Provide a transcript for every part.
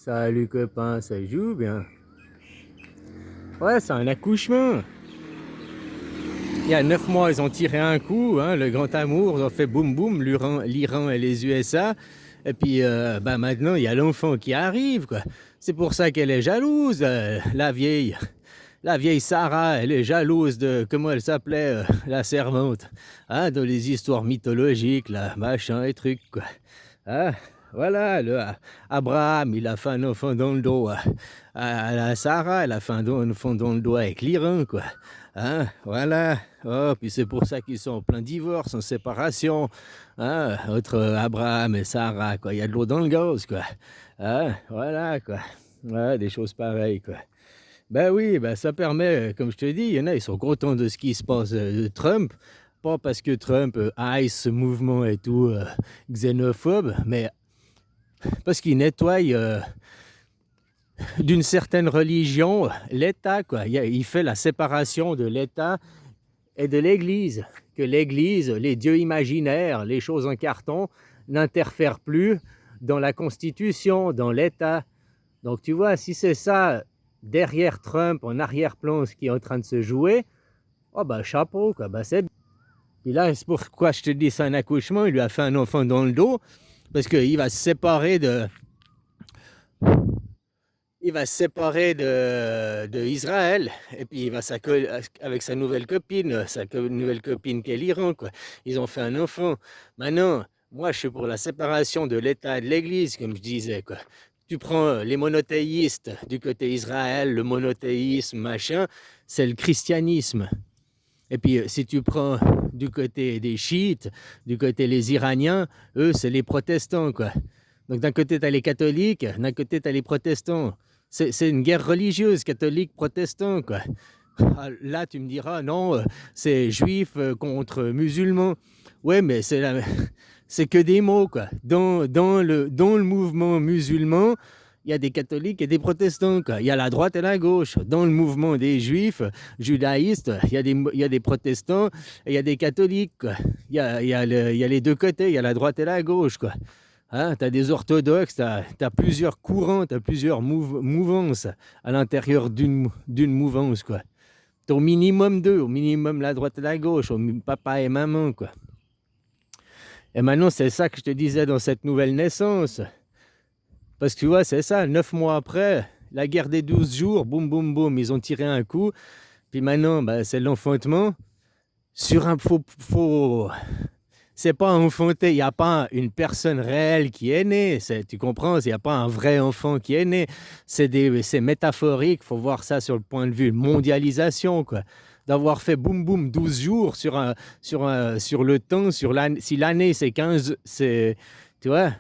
Salut copain, ça joue bien. Ouais, c'est un accouchement. Il y a 9 mois, ils ont tiré un coup, hein, le grand amour, ils ont fait boum boum, l'Iran et les USA. Et puis maintenant, il y a l'enfant qui arrive, quoi. C'est pour ça qu'elle est jalouse, la vieille Sarah, elle est jalouse de, comment elle s'appelait, la servante. Hein, dans les histoires mythologiques, là, machin et trucs, quoi. Hein, voilà, Abraham, il a fait un enfant dans le dos. À la Sarah, elle a fait un enfant dans le dos avec l'Iran, quoi. Hein, voilà. Oh, puis c'est pour ça qu'ils sont en plein divorce, en séparation. Hein, entre Abraham et Sarah, quoi. Il y a de l'eau dans le gaz, quoi. Hein, voilà, quoi. Ouais, des choses pareilles, quoi. Ben oui, ben ça permet, comme je te dis, il y en a, ils sont contents de ce qui se passe de Trump. Pas parce que Trump haït ce mouvement et tout xénophobe, mais parce qu'il nettoie d'une certaine religion l'État, quoi. Il fait la séparation de l'État et de l'Église. Que l'Église, les dieux imaginaires, les choses en carton, n'interfèrent plus dans la Constitution, dans l'État. Donc tu vois, si c'est ça, derrière Trump, en arrière-plan, ce qui est en train de se jouer, oh bah chapeau, quoi, bah c'est... Et là, c'est pourquoi je te dis c'est un accouchement, il lui a fait un enfant dans le dos, parce qu'il va se séparer de... Il va se séparer de Israël, et puis il va s'accoler avec sa nouvelle copine qui est l'Iran, quoi. Ils ont fait un enfant. Maintenant, moi, je suis pour la séparation de l'État et de l'Église, comme je disais, quoi. Tu prends les monothéistes du côté Israël, le monothéisme, machin, c'est le christianisme. Et puis, si tu prends du côté des chiites, du côté des Iraniens, eux, c'est les protestants, quoi. Donc, d'un côté, tu as les catholiques, d'un côté, tu as les protestants. C'est une guerre religieuse, catholique, protestant, quoi. Là, tu me diras, non, c'est juif contre musulmans. Ouais, mais c'est que des mots, quoi. Dans le mouvement musulman, il y a des catholiques et des protestants, quoi. Il y a la droite et la gauche. Dans le mouvement des juifs, judaïstes, il y a des protestants et il y a des catholiques, quoi. Il y a les deux côtés, il y a la droite et la gauche, quoi. Hein, tu as des orthodoxes, tu as plusieurs courants, tu as plusieurs mouvances à l'intérieur d'une mouvance, quoi. Tu as au minimum deux, au minimum la droite et la gauche, papa et maman, quoi. Et maintenant, c'est ça que je te disais dans cette nouvelle naissance. Parce que tu vois, c'est ça, 9 mois après, la guerre des 12 jours, boum, boum, boum, ils ont tiré un coup. Puis maintenant, bah, c'est l'enfantement. Sur un faux c'est pas enfanté, il n'y a pas une personne réelle qui est née, tu comprends, il n'y a pas un vrai enfant qui est né, c'est métaphorique, il faut voir ça sur le point de vue mondialisation, quoi. D'avoir fait boum boum 12 jours sur le temps, si l'année c'est 15, c'est, tu vois,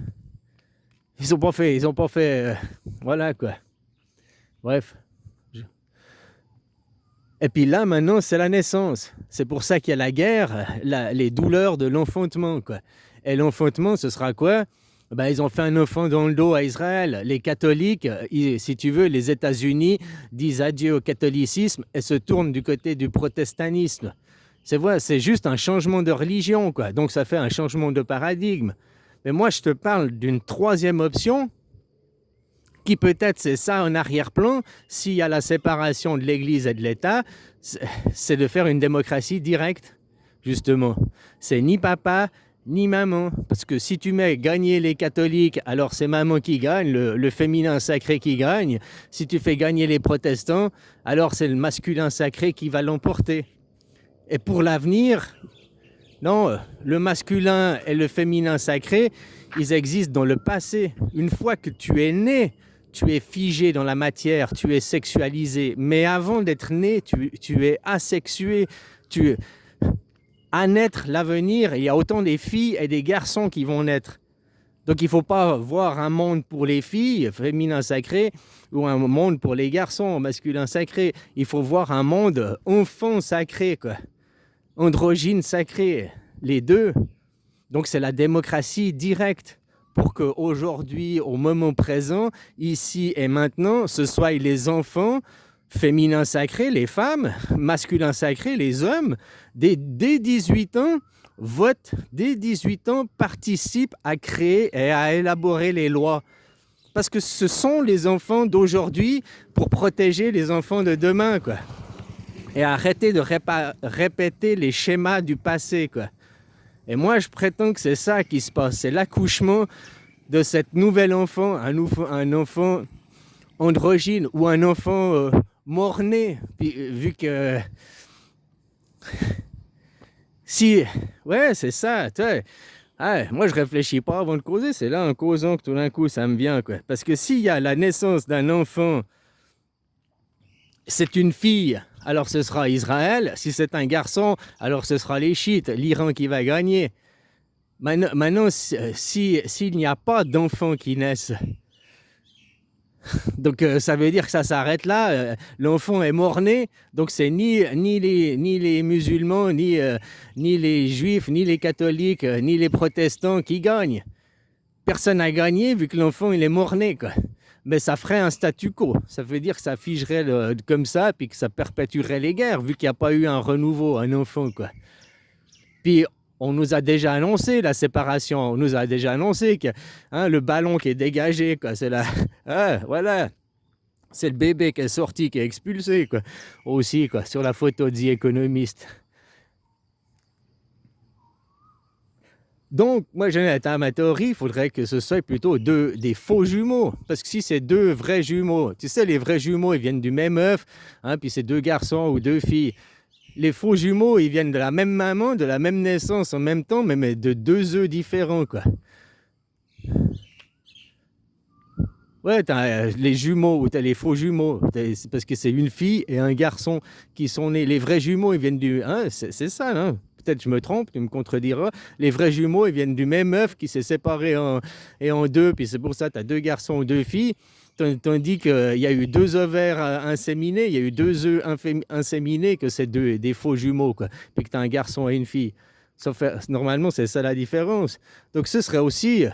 ils ont pas fait, voilà, quoi. Bref. Et puis là, maintenant, c'est la naissance. C'est pour ça qu'il y a la guerre, les douleurs de l'enfantement, quoi. Et l'enfantement, ce sera quoi? Ben, ils ont fait un enfant dans le dos à Israël. Les catholiques, si tu veux, les États-Unis disent adieu au catholicisme et se tournent du côté du protestantisme. C'est juste un changement de religion, quoi. Donc ça fait un changement de paradigme. Mais moi, je te parle d'une troisième option qui peut-être c'est ça en arrière-plan, s'il y a la séparation de l'Église et de l'État, c'est de faire une démocratie directe, justement. C'est ni papa, ni maman. Parce que si tu mets gagner les catholiques, alors c'est maman qui gagne, le féminin sacré qui gagne. Si tu fais gagner les protestants, alors c'est le masculin sacré qui va l'emporter. Et pour l'avenir, non, le masculin et le féminin sacré, ils existent dans le passé. Une fois que tu es né, tu es figé dans la matière, tu es sexualisé. Mais avant d'être né, tu es asexué. À naître, l'avenir, il y a autant des filles et des garçons qui vont naître. Donc il ne faut pas voir un monde pour les filles, féminin sacré, ou un monde pour les garçons, masculin sacré. Il faut voir un monde enfant sacré, quoi. Androgyne sacré, les deux. Donc c'est la démocratie directe pour qu'aujourd'hui, au moment présent, ici et maintenant, ce soit les enfants, féminins sacrés, les femmes, masculins sacrés, les hommes, dès 18 ans, votent, dès 18 ans, participent à créer et à élaborer les lois. parce que ce sont les enfants d'aujourd'hui pour protéger les enfants de demain, quoi. Et arrêter de répéter les schémas du passé, quoi. Et moi, je prétends que c'est ça qui se passe. C'est l'accouchement de cette nouvelle enfant, un enfant androgyne ou un enfant mort-né. Puis, vu que... Si... Ouais, c'est ça. Moi, je réfléchis pas avant de causer. C'est là, en causant, que tout d'un coup, ça me vient, quoi. Parce que s'il y a la naissance d'un enfant, c'est une fille, alors ce sera Israël. Si c'est un garçon, alors ce sera les chiites, l'Iran qui va gagner. Maintenant, s'il n'y a pas d'enfants qui naissent, donc ça veut dire que ça s'arrête là, l'enfant est mort-né, donc c'est ni les musulmans, ni les juifs, ni les catholiques, ni les protestants qui gagnent. Personne n'a gagné vu que l'enfant il est mort-né, quoi. Mais ça ferait un statu quo, ça veut dire que ça figerait comme ça, puis que ça perpétuerait les guerres, vu qu'il n'y a pas eu un renouveau, un enfant, quoi. Puis on nous a déjà annoncé la séparation, on nous a déjà annoncé que le ballon qui est dégagé, quoi, c'est là, voilà, c'est le bébé qui est sorti, qui est expulsé, quoi, aussi, quoi, sur la photo de The Economist. Donc, moi, ma théorie, il faudrait que ce soit plutôt des faux jumeaux. Parce que si c'est deux vrais jumeaux, tu sais, les vrais jumeaux, ils viennent du même œuf, puis c'est deux garçons ou deux filles. Les faux jumeaux, ils viennent de la même maman, de la même naissance en même temps, mais de deux œufs différents, quoi. Ouais, t'as les jumeaux ou t'as les faux jumeaux. C'est parce que c'est une fille et un garçon qui sont nés. Les vrais jumeaux, ils viennent du... c'est ça, hein. Peut-être je me trompe, tu me contrediras. Les vrais jumeaux, ils viennent du même œuf qui s'est séparé en deux, puis c'est pour ça que tu as deux garçons ou deux filles. Tandis qu'il y a eu deux ovaires inséminés, il y a eu deux œufs inséminés, que c'est des faux jumeaux, quoi. Puis que tu as un garçon et une fille. Normalement, c'est ça la différence. Donc ce serait aussi...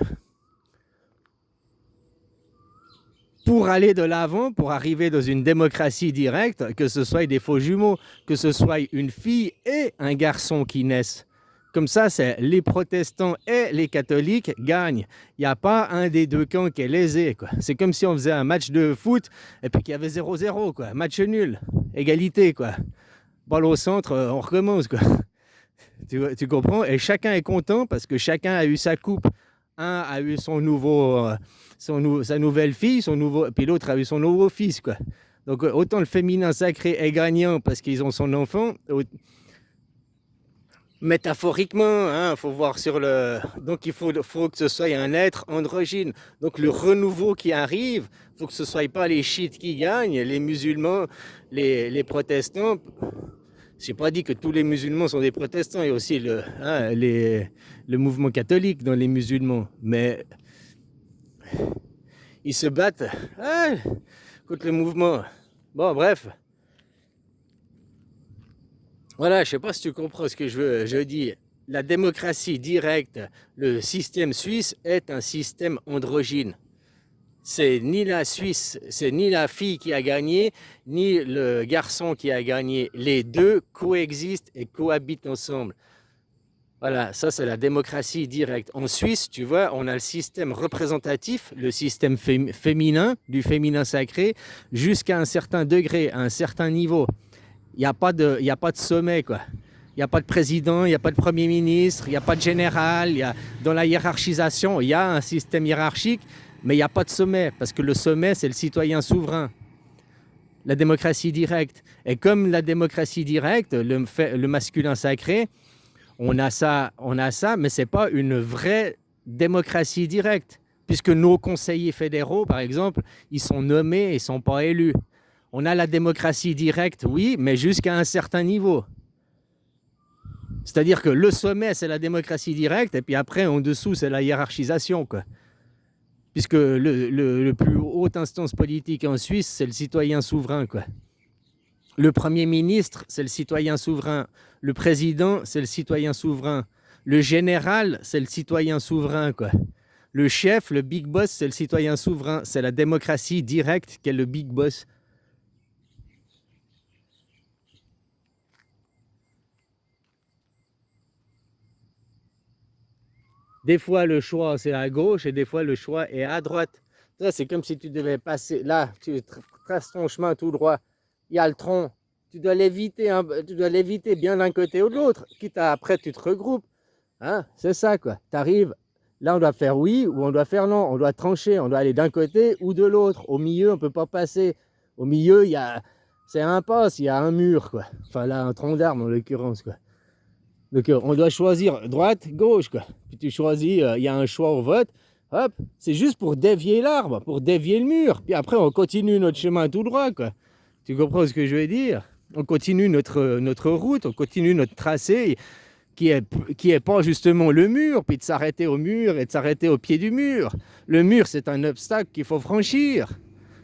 pour aller de l'avant, pour arriver dans une démocratie directe, que ce soit des faux jumeaux, que ce soit une fille et un garçon qui naissent. Comme ça, c'est les protestants et les catholiques gagnent. Il n'y a pas un des deux camps qui est lésé, quoi. C'est comme si on faisait un match de foot et puis qu'il y avait 0-0, quoi. Match nul, égalité, quoi. Balle au centre, on recommence, quoi. Tu comprends? Et chacun est content parce que chacun a eu sa coupe. Un a eu son sa nouvelle fille, puis l'autre a eu son nouveau fils, quoi. Donc autant le féminin sacré est gagnant parce qu'ils ont son enfant. Métaphoriquement, faut voir sur le... Donc il faut que ce soit un être androgyne. Donc le renouveau qui arrive, il faut que ce ne soit pas les chiites qui gagnent, les musulmans, les protestants. Je n'ai pas dit que tous les musulmans sont des protestants, il y a aussi le mouvement catholique dans les musulmans. Mais ils se battent contre le mouvement. Bon, bref. Voilà, je ne sais pas si tu comprends ce que je dis. La démocratie directe, le système suisse est un système androgyne. C'est ni la Suisse, c'est ni la fille qui a gagné, ni le garçon qui a gagné. Les deux coexistent et cohabitent ensemble. Voilà, ça c'est la démocratie directe. En Suisse, tu vois, on a le système représentatif, le système féminin, du féminin sacré, jusqu'à un certain degré, à un certain niveau. Il n'y a pas de sommet, quoi. Il n'y a pas de président, il n'y a pas de premier ministre, il n'y a pas de général. Dans la hiérarchisation, il y a un système hiérarchique, mais il n'y a pas de sommet, parce que le sommet, c'est le citoyen souverain. La démocratie directe. Et comme la démocratie directe, le masculin sacré, on a ça, mais ce n'est pas une vraie démocratie directe, puisque nos conseillers fédéraux, par exemple, ils sont nommés, ils ne sont pas élus. On a la démocratie directe, oui, mais jusqu'à un certain niveau. C'est-à-dire que le sommet, c'est la démocratie directe, et puis après, en dessous, c'est la hiérarchisation, quoi. Puisque le plus haute instance politique en Suisse, c'est le citoyen souverain, quoi. Le Premier ministre, c'est le citoyen souverain. Le président, c'est le citoyen souverain. Le général, c'est le citoyen souverain, quoi. Le chef, le big boss, c'est le citoyen souverain. C'est la démocratie directe qui est le big boss. Des fois, le choix, c'est à gauche et des fois, le choix est à droite. Ça, c'est comme si tu devais passer. Là, tu traces ton chemin tout droit. Il y a le tronc. Tu dois l'éviter bien d'un côté ou de l'autre. Quitte à après, tu te regroupes. Hein? C'est ça, quoi. Tu arrives. Là, on doit faire oui ou on doit faire non. On doit trancher. On doit aller d'un côté ou de l'autre. Au milieu, on ne peut pas passer. Au milieu, il y a. C'est un impasse, il y a un mur, quoi. Enfin, là, un tronc d'arbre, en l'occurrence, quoi. Donc, on doit choisir droite, gauche, quoi. Puis tu choisis, il y a un choix au vote. Hop, c'est juste pour dévier l'arbre, pour dévier le mur. Puis après, on continue notre chemin tout droit, quoi. Tu comprends ce que je veux dire? On continue notre route, on continue notre tracé qui est pas justement le mur, puis de s'arrêter au mur et de s'arrêter au pied du mur. Le mur, c'est un obstacle qu'il faut franchir.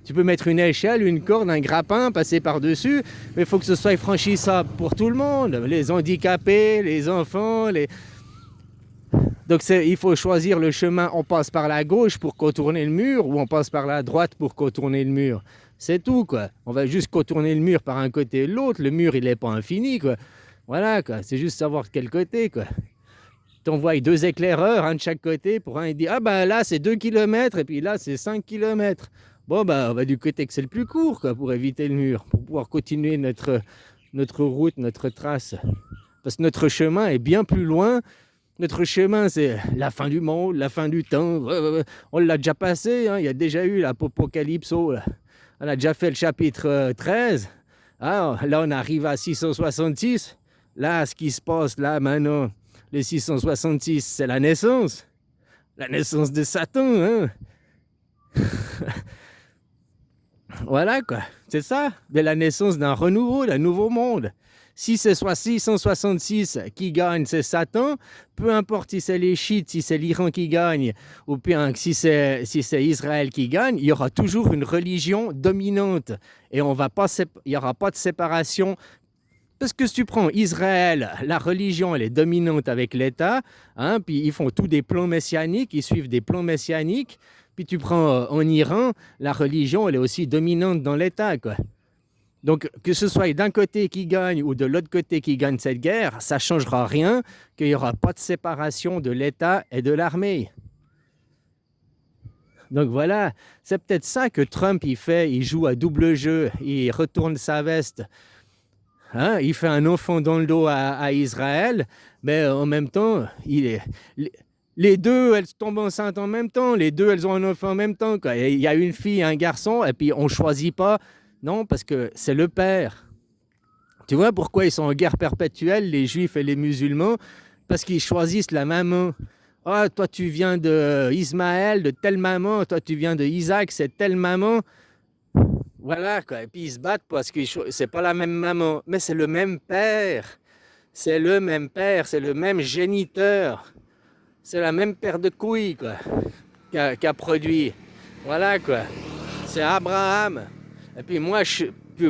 Tu peux mettre une échelle, une corde, un grappin, passer par-dessus, mais il faut que ce soit franchissable pour tout le monde, les handicapés, les enfants, Donc il faut choisir le chemin, on passe par la gauche pour contourner le mur ou on passe par la droite pour contourner le mur. C'est tout, quoi. On va juste contourner le mur par un côté et l'autre, le mur il n'est pas infini, quoi. Voilà, quoi. C'est juste savoir de quel côté, quoi. T'envoies 2 éclaireurs, un de chaque côté, pour un il dit ah ben là c'est 2 km et puis là c'est 5 km. Bon ben on va du côté que c'est le plus court, quoi, pour éviter le mur, pour pouvoir continuer notre route, notre trace. Parce que notre chemin est bien plus loin. Notre chemin, c'est la fin du monde, la fin du temps. On l'a déjà passé, hein. Il y a déjà eu l'Apocalypso. On a déjà fait le chapitre 13. Ah, là, on arrive à 666. Là, ce qui se passe là maintenant, les 666, c'est la naissance. La naissance de Satan, hein. Voilà, quoi. C'est ça. De la naissance d'un renouveau, d'un nouveau monde. Si c'est soit 666 qui gagne, c'est Satan, peu importe si c'est les chiites, si c'est l'Iran qui gagne, ou bien si c'est Israël qui gagne, il y aura toujours une religion dominante. Et il n'y aura pas de séparation. Parce que si tu prends Israël, la religion, elle est dominante avec l'État, hein, puis ils font tous des plans messianiques, ils suivent des plans messianiques. Puis tu prends en Iran, la religion, elle est aussi dominante dans l'État, quoi. Donc, que ce soit d'un côté qui gagne ou de l'autre côté qui gagne cette guerre, ça ne changera rien, qu'il n'y aura pas de séparation de l'État et de l'armée. Donc voilà, c'est peut-être ça que Trump il fait, il joue à double jeu, il retourne sa veste, hein, il fait un enfant dans le dos à Israël, mais en même temps, les deux, elles tombent enceintes en même temps, les deux, elles ont un enfant en même temps, quoi. Il y a une fille et un garçon, et puis on ne choisit pas. Non, parce que c'est le père. Tu vois pourquoi ils sont en guerre perpétuelle, les juifs et les musulmans? Parce qu'ils choisissent la maman. Ah, toi tu viens de Ismaël, de telle maman, toi tu viens de Isaac, c'est telle maman. Voilà, quoi. Et puis ils se battent parce que c'est pas la même maman, mais c'est le même père. C'est le même père, c'est le même géniteur. C'est la même paire de couilles, quoi, qu'a produit. Voilà, quoi. C'est Abraham. Et puis moi,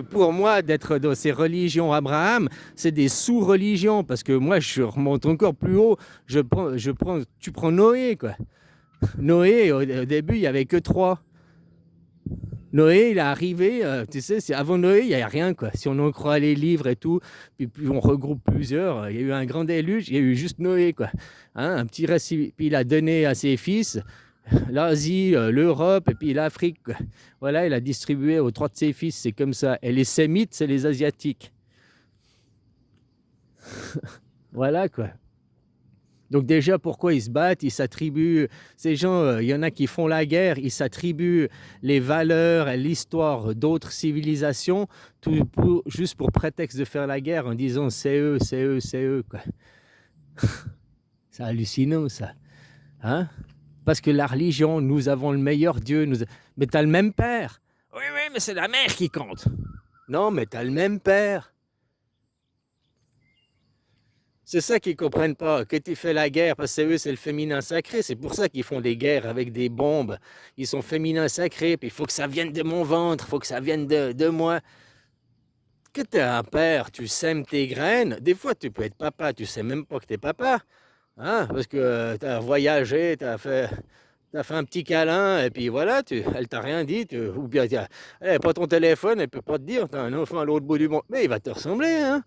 pour moi, d'être dans ces religions Abraham, c'est des sous-religions. Parce que moi, je remonte encore plus haut. Tu prends Noé, quoi. Noé, au début, il n'y avait que 3. Noé, il est arrivé, tu sais, avant Noé, il n'y a rien, quoi. Si on en croit les livres et tout, puis on regroupe plusieurs, il y a eu un grand déluge, il y a eu juste Noé, quoi. Hein, un petit récit, puis il a donné à ses fils l'Asie, l'Europe et puis l'Afrique, quoi. Voilà, il a distribué aux 3 de ses fils, c'est comme ça. Et les Sémites, c'est les Asiatiques. Voilà, quoi. Donc déjà, pourquoi ils se battent? Ils s'attribuent, ces gens, il y en a qui font la guerre, ils s'attribuent les valeurs et l'histoire d'autres civilisations, juste pour prétexte de faire la guerre en disant c'est eux, c'est eux, c'est eux, quoi. C'est hallucinant, ça. Hein? Parce que la religion, nous avons le meilleur Dieu, mais t'as le même père. Oui, oui, mais c'est la mère qui compte. Non, mais t'as le même père. C'est ça qu'ils ne comprennent pas, que tu fais la guerre, parce que eux, c'est le féminin sacré. C'est pour ça qu'ils font des guerres avec des bombes. Ils sont féminins sacrés, puis il faut que ça vienne de mon ventre, il faut que ça vienne de moi. Que tu es un père, tu sèmes tes graines. Des fois, tu peux être papa, tu sais même pas que tu es papa. Hein, parce que tu as voyagé, tu as fait un petit câlin, et puis voilà, elle t'a rien dit. Ou bien, elle n'a pas ton téléphone, elle peut pas te dire, tu as un enfant à l'autre bout du monde. Mais il va te ressembler, hein.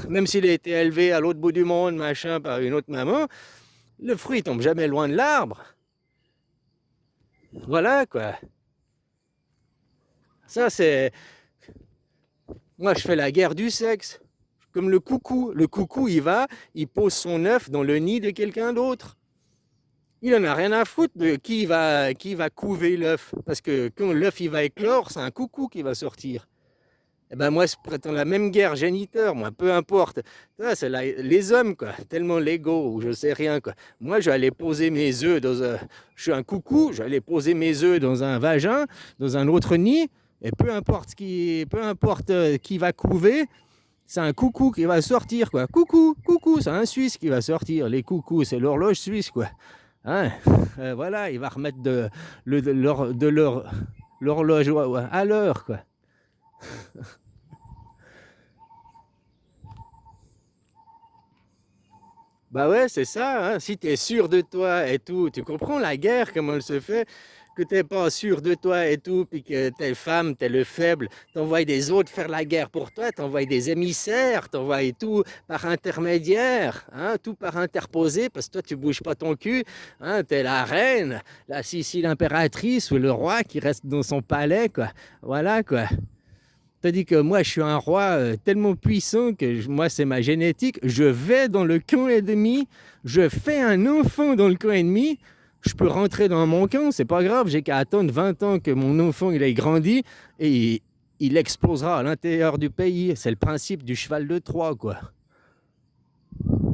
Même s'il a été élevé à l'autre bout du monde, machin, par une autre maman, le fruit tombe jamais loin de l'arbre. Voilà, quoi. Ça, c'est... Moi, je fais la guerre du sexe. Comme le coucou. Le coucou, il pose son œuf dans le nid de quelqu'un d'autre. Il en a rien à foutre de qui va couver l'œuf. Parce que quand l'œuf il va éclore, c'est un coucou qui va sortir. Eh ben moi, je prétends la même guerre géniteur, moi, peu importe. Ça, c'est les hommes, quoi, tellement légaux, ou je sais rien, quoi. Moi, je vais aller poser mes œufs dans un... Je suis un coucou, je vais aller poser mes œufs dans un vagin, dans un autre nid, et peu importe qui va couver, c'est un coucou qui va sortir, quoi. Coucou, coucou, c'est un Suisse qui va sortir. Les coucous, c'est l'horloge suisse, quoi. Hein. Voilà, il va remettre l'horloge à l'heure, quoi. Bah ouais, c'est ça, hein. Si tu es sûr de toi et tout, tu comprends la guerre, comment elle se fait, que t'es pas sûr de toi et tout, puis que t'es femme, t'es le faible, t'envoies des autres faire la guerre pour toi, t'envoies des émissaires, t'envoies tout par intermédiaire, hein, tout par interposé, parce que toi tu bouges pas ton cul, hein, t'es la reine, la Sicile impératrice ou le roi qui reste dans son palais, quoi. Voilà, quoi. Tandis que moi, je suis un roi tellement puissant que moi, c'est ma génétique. Je vais dans le camp ennemi, je fais un enfant dans le camp ennemi, je peux rentrer dans mon camp, c'est pas grave, j'ai qu'à attendre 20 ans que mon enfant il ait grandi et il explosera à l'intérieur du pays. C'est le principe du cheval de Troie, quoi.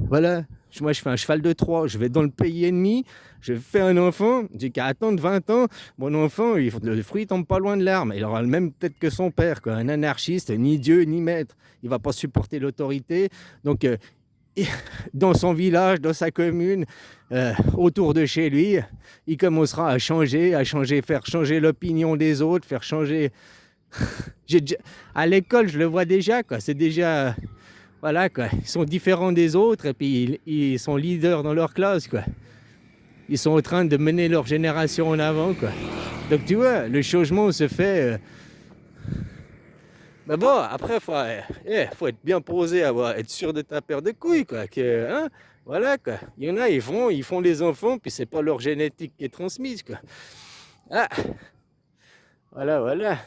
Voilà. Moi, je fais un cheval de Troie. Je vais dans le pays ennemi. Je fais un enfant. J'ai qu'à attendre 20 ans. Mon enfant, le fruit tombe pas loin de l'arbre. Il aura le même tête que son père, quoi. Un anarchiste, ni Dieu, ni maître. Il va pas supporter l'autorité. Donc, dans son village, dans sa commune, autour de chez lui, il commencera à changer, faire changer l'opinion des autres, faire changer. À l'école, je le vois déjà, quoi. C'est déjà. Voilà, quoi. Ils sont différents des autres et puis ils sont leaders dans leur classe, quoi. Ils sont en train de mener leur génération en avant, quoi. Donc tu vois, le changement se fait. Mais bon, après, faut être bien posé, être sûr de ta paire de couilles, quoi. Hein, voilà, quoi. Il y en a, ils font des enfants, puis c'est pas leur génétique qui est transmise, quoi. Ah, voilà, voilà.